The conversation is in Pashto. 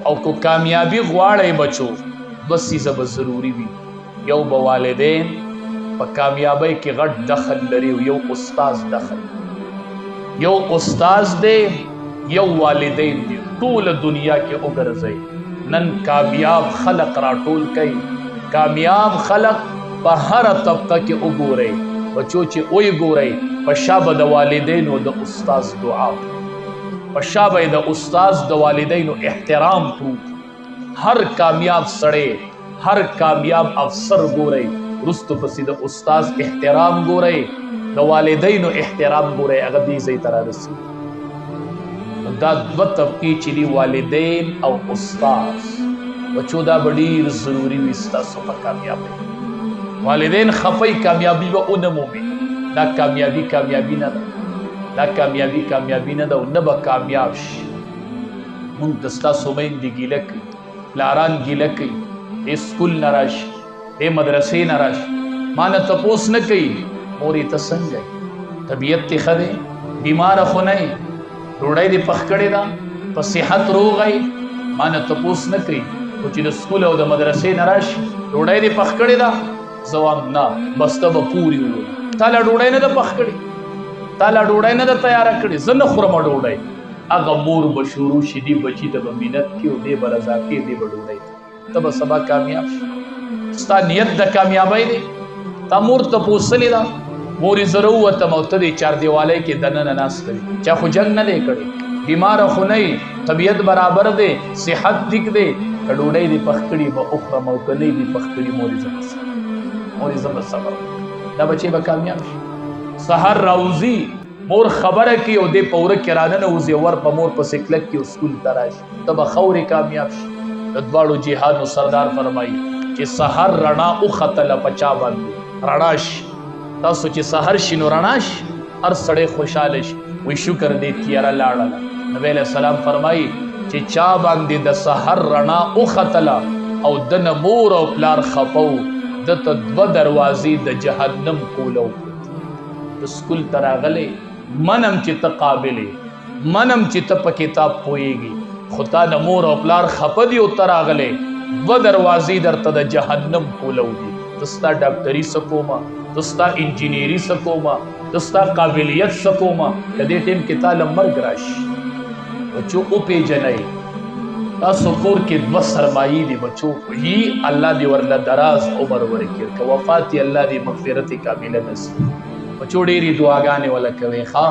او کو کامیابی غواړئ بچو بس څیزه به ضروري وي یو به والدین په کامیابۍ کې غټ دخل لري او یو استاذ دخل یو استاذ دی یو والدین دی ټوله دنیا کې وګرځئ نن کامیاب خلق راټول کوي کامیاب خلق په هره طبقه کې وګورئ بچو چې وی ګورئ په شا به د والدینو د استاذ دعا په شا به د استاذ د والدینو احترام پروت هر کامیاب سړی هر کامیاب افسر ګورئ رستو پسې د استاذ احترام ګورئ د والدینو احترام ګورئ هغه دې ځای ته رارسي دا دوه طبقې چې دي والدین او استاذ بچو دا به ډېر ضروري وي ستاسو په کامیابۍ والدین خفی کامیابی به ونه مومي دا کامیابی نه ده دا کامیابی نه ده او نه به کامیاب شي مونږ د ستاسو میندې ګیله کوي پلاران ګیله کوي دې سکول نه راشي دې مدرسې نه راشي ما نه تپوس نه کوي مورې ته څنګه یې طبیعت دې ښه دی بیماره خو نه یې ډوډۍ دې پخ کړې ده په صحت روغه یې ما نه تپوس نه کوي خو چې د سکول او د مدرسې نه راشي ډوډۍ دې پخ کړې ده زوام نه بس ته به پورې ووایي تا له ډوډۍ نه ده پخ کړې تا له ډوډۍ نه ده تیاره کړې زه نه خورم ډوډۍ هغه مور به شروع شي دې بچي ته به مینت کړي او دې به رضا کړي دې به ډوډۍ ته به سبا کامیاب شي ستا نیت د کامیابۍ دی تا مور ته پوسلې ده مورې زه راووتم او ته دې چاردیوالۍ کې دننه ناسته وي چا خو جنګ نه دی کړی بیماره خو نه یې طبیعت برابر دی صحت ټیک دی که ډوډۍ دې پخ کړي به وخورم او که نه دې پخ کړي مورې زه به صبر دا بچې به کامیاب شي سحر راوځي مور خبره کوي او دې په وره کې راننه وځي ور په مور پسې کلک کړي او سکول ته راشي ته به خورې کامیاب شي د دواړو جهانو سردار فرمایي چې سحر رڼا وختله په چا باندې رڼا شي تاسو چې سحر شي نو رڼا شي هر سړی خوشحاله شي وایي شکر دې تیاره لاړله نبی علیه السلام فرمایي چې چا باندې د سحر رڼا وختله او دنه مور او پلار خفه و دته دوه دروازې د جهنم کولو د سکول ته راغلی منم چې ته قابلې منم چې ته په کتاب پوهېږي خو تا نه مور او پلار خفه دي او ته راغلی دوه دروازې درته د جهنم کولو دي ته ستا ډاکټري څه کومه ته ستا انجینري څه کومه ته ستا قابلیت څه کومه که دې ټیم کې تا له مرګ راشي بچو وپېژنئ تاسو کور کې دوه سرمایې دي بچو هي الله دې ورله دراز عمر ورکړي که وفات یې الله دې مغفرت کامله نصیب بچو ډېرې دعاګانې وله کوئ ښه